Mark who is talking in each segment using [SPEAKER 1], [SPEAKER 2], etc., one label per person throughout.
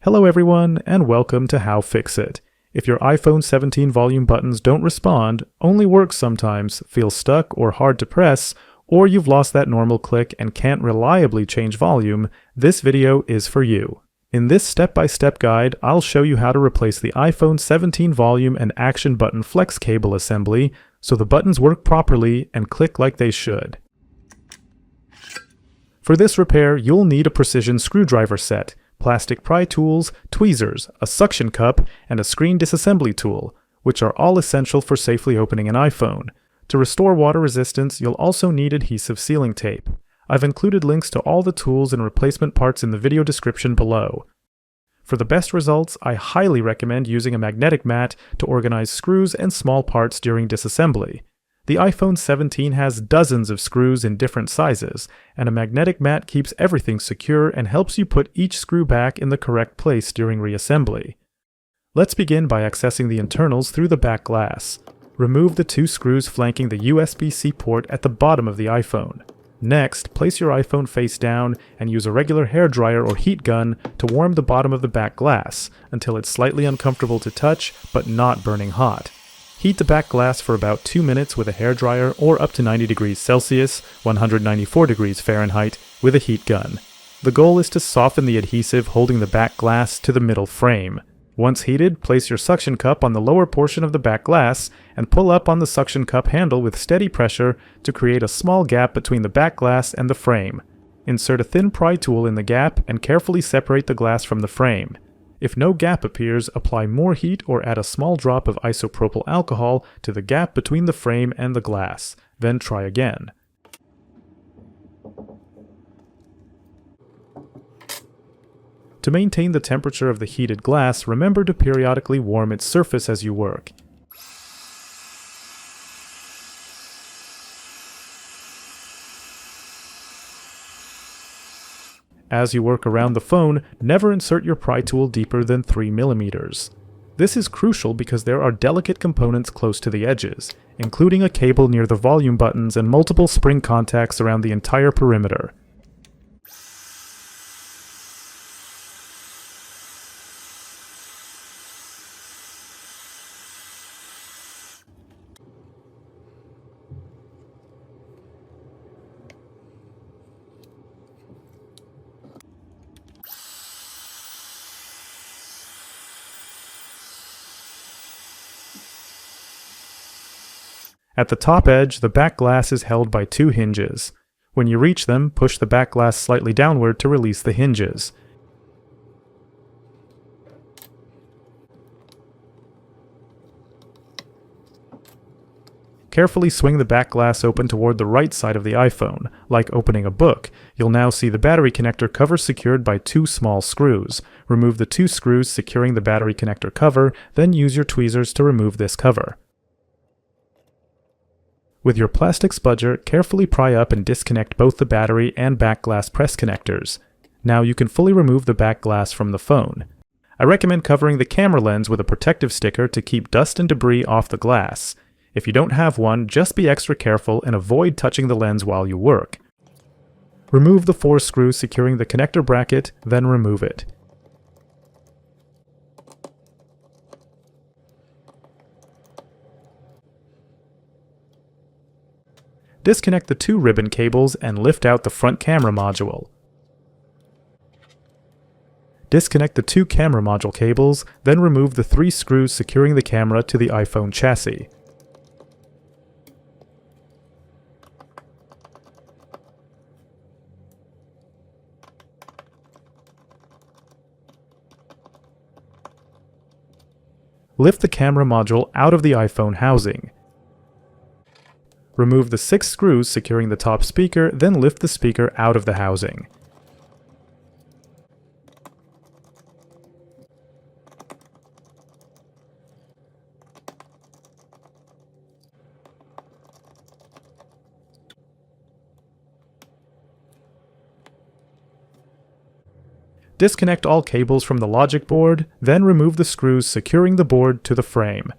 [SPEAKER 1] Hello everyone, and welcome to HowFixIT. If your iPhone 17 volume buttons don't respond, only work sometimes, feel stuck or hard to press, or you've lost that normal click and can't reliably change volume, this video is for you. In this step-by-step guide, I'll show you how to replace the iPhone 17 volume and action button flex cable assembly so the buttons work properly and click like they should. For this repair, you'll need a precision screwdriver set, plastic pry tools, tweezers, a suction cup, and a screen disassembly tool, which are all essential for safely opening an iPhone. To restore water resistance, you'll also need adhesive sealing tape. I've included links to all the tools and replacement parts in the video description below. For the best results, I highly recommend using a magnetic mat to organize screws and small parts during disassembly. The iPhone 17 has dozens of screws in different sizes, and a magnetic mat keeps everything secure and helps you put each screw back in the correct place during reassembly. Let's begin by accessing the internals through the back glass. Remove the two screws flanking the USB-C port at the bottom of the iPhone. Next, place your iPhone face down and use a regular hairdryer or heat gun to warm the bottom of the back glass until it's slightly uncomfortable to touch but not burning hot. Heat the back glass for about 2 minutes with a hairdryer or up to 90 degrees Celsius, 194 degrees Fahrenheit, with a heat gun. The goal is to soften the adhesive holding the back glass to the middle frame. Once heated, place your suction cup on the lower portion of the back glass and pull up on the suction cup handle with steady pressure to create a small gap between the back glass and the frame. Insert a thin pry tool in the gap and carefully separate the glass from the frame. If no gap appears, apply more heat or add a small drop of isopropyl alcohol to the gap between the frame and the glass. Then try again. To maintain the temperature of the heated glass, remember to periodically warm its surface as you work. As you work around the phone, never insert your pry tool deeper than 3 mm. This is crucial because there are delicate components close to the edges, including a cable near the volume buttons and multiple spring contacts around the entire perimeter. At the top edge, the back glass is held by two hinges. When you reach them, push the back glass slightly downward to release the hinges. Carefully swing the back glass open toward the right side of the iPhone. Like opening a book, you'll now see the battery connector cover secured by two small screws. Remove the two screws securing the battery connector cover, then use your tweezers to remove this cover. With your plastic spudger, carefully pry up and disconnect both the battery and back glass press connectors. Now you can fully remove the back glass from the phone. I recommend covering the camera lens with a protective sticker to keep dust and debris off the glass. If you don't have one, just be extra careful and avoid touching the lens while you work. Remove the 4 screws securing the connector bracket, then remove it. Disconnect the 2 ribbon cables and lift out the front camera module. Disconnect the 2 camera module cables, then remove the 3 screws securing the camera to the iPhone chassis. Lift the camera module out of the iPhone housing. Remove the 6 screws securing the top speaker, then lift the speaker out of the housing. Disconnect all cables from the logic board, then remove the screws securing the board to the frame.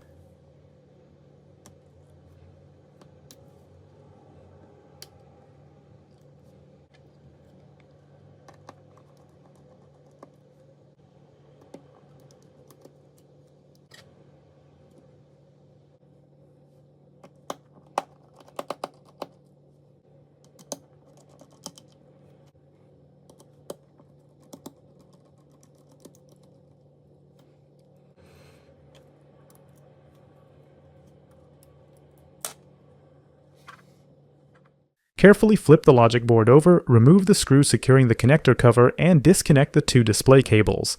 [SPEAKER 1] Carefully flip the logic board over, remove the screw securing the connector cover, and disconnect the two display cables.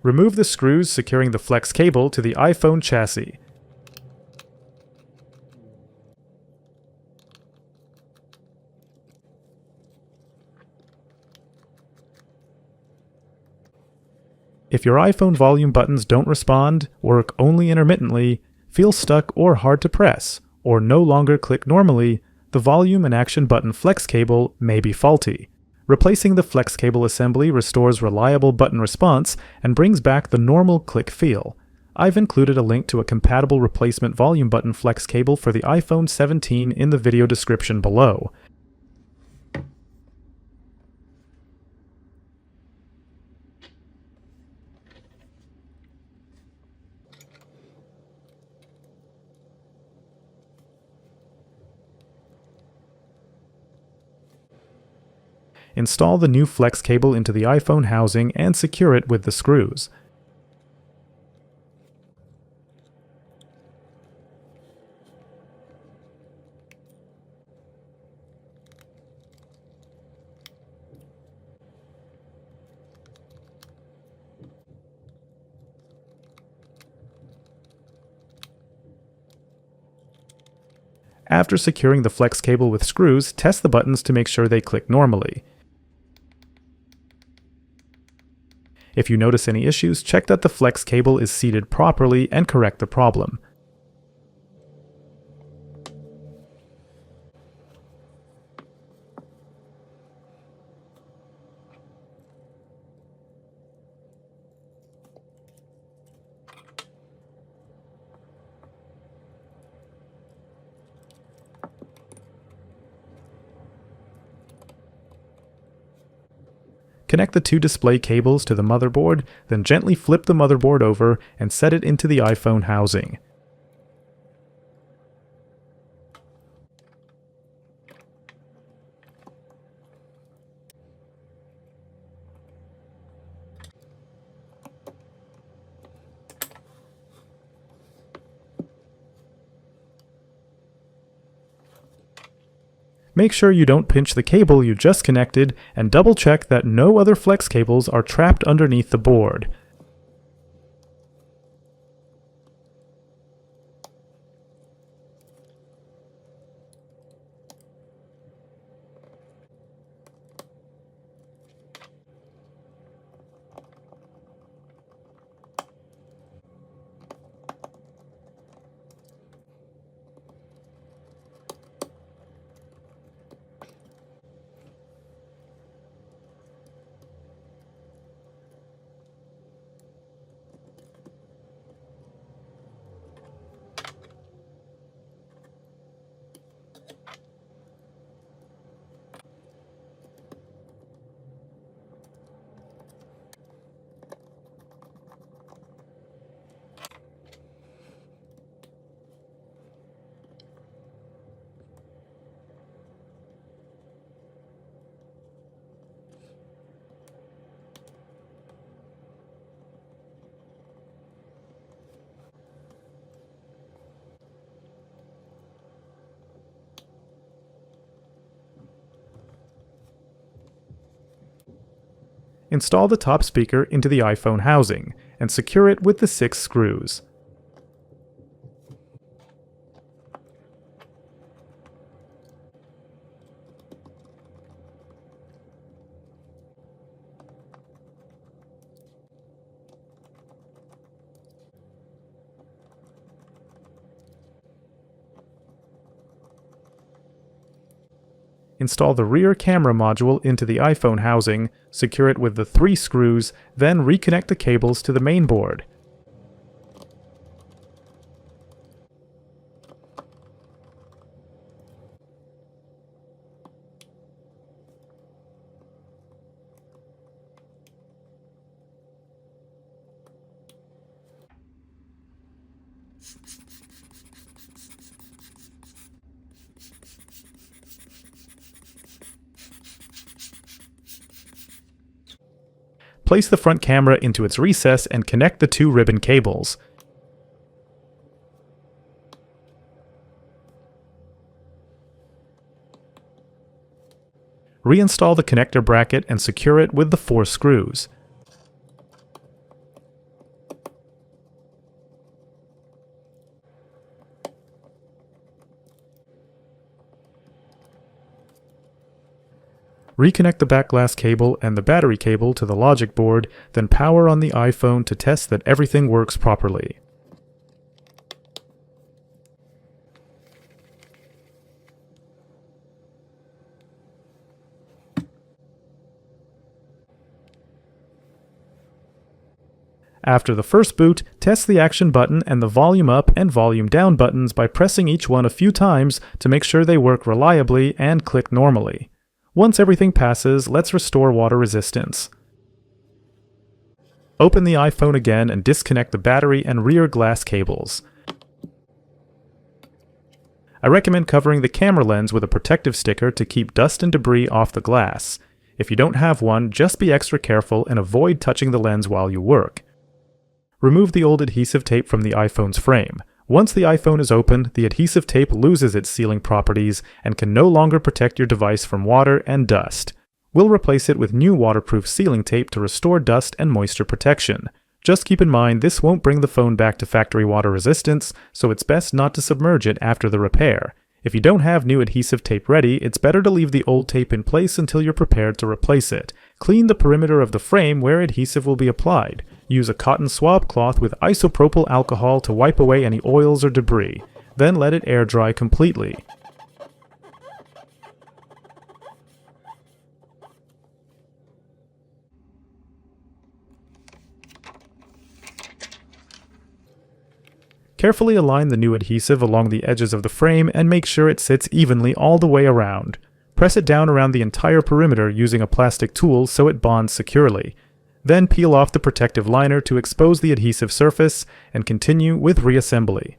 [SPEAKER 1] Remove the screws securing the flex cable to the iPhone chassis. If your iPhone volume buttons don't respond, work only intermittently, feel stuck or hard to press, or no longer click normally, the volume and action button flex cable may be faulty. Replacing the flex cable assembly restores reliable button response and brings back the normal click feel. I've included a link to a compatible replacement volume button flex cable for the iPhone 17 in the video description below. Install the new flex cable into the iPhone housing and secure it with the screws. After securing the flex cable with screws, test the buttons to make sure they click normally. If you notice any issues, check that the flex cable is seated properly and correct the problem. Connect the two display cables to the motherboard, then gently flip the motherboard over and set it into the iPhone housing. Make sure you don't pinch the cable you just connected, and double check that no other flex cables are trapped underneath the board. Install the top speaker into the iPhone housing, and secure it with the 6 screws. Install the rear camera module into the iPhone housing, secure it with the 3 screws, then reconnect the cables to the main board. Place the front camera into its recess and connect the two ribbon cables. Reinstall the connector bracket and secure it with the 4 screws. Reconnect the back glass cable and the battery cable to the logic board, then power on the iPhone to test that everything works properly. After the first boot, test the action button and the volume up and volume down buttons by pressing each one a few times to make sure they work reliably and click normally. Once everything passes, let's restore water resistance. Open the iPhone again and disconnect the battery and rear glass cables. I recommend covering the camera lens with a protective sticker to keep dust and debris off the glass. If you don't have one, just be extra careful and avoid touching the lens while you work. Remove the old adhesive tape from the iPhone's frame. Once the iPhone is opened, the adhesive tape loses its sealing properties and can no longer protect your device from water and dust. We'll replace it with new waterproof sealing tape to restore dust and moisture protection. Just keep in mind this won't bring the phone back to factory water resistance, so it's best not to submerge it after the repair. If you don't have new adhesive tape ready, it's better to leave the old tape in place until you're prepared to replace it. Clean the perimeter of the frame where adhesive will be applied. Use a cotton swab cloth with isopropyl alcohol to wipe away any oils or debris. Then let it air dry completely. Carefully align the new adhesive along the edges of the frame and make sure it sits evenly all the way around. Press it down around the entire perimeter using a plastic tool so it bonds securely. Then peel off the protective liner to expose the adhesive surface and continue with reassembly.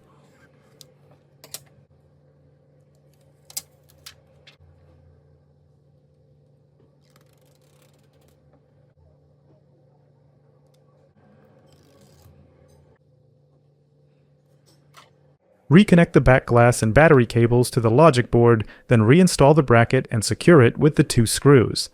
[SPEAKER 1] Reconnect the back glass and battery cables to the logic board, then reinstall the bracket and secure it with the 2 screws.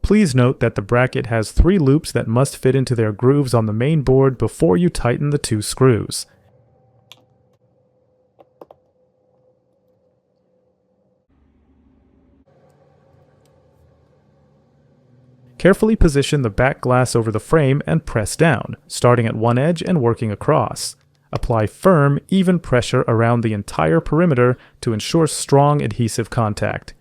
[SPEAKER 1] Please note that the bracket has 3 loops that must fit into their grooves on the main board before you tighten the 2 screws. Carefully position the back glass over the frame and press down, starting at one edge and working across. Apply firm, even pressure around the entire perimeter to ensure strong adhesive contact.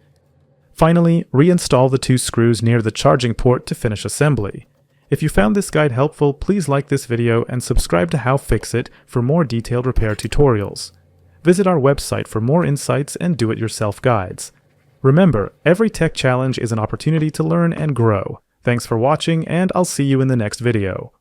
[SPEAKER 1] Finally, reinstall the 2 screws near the charging port to finish assembly. If you found this guide helpful, please like this video and subscribe to How-FixIT for more detailed repair tutorials. Visit our website for more insights and do-it-yourself guides. Remember, every tech challenge is an opportunity to learn and grow. Thanks for watching, and I'll see you in the next video.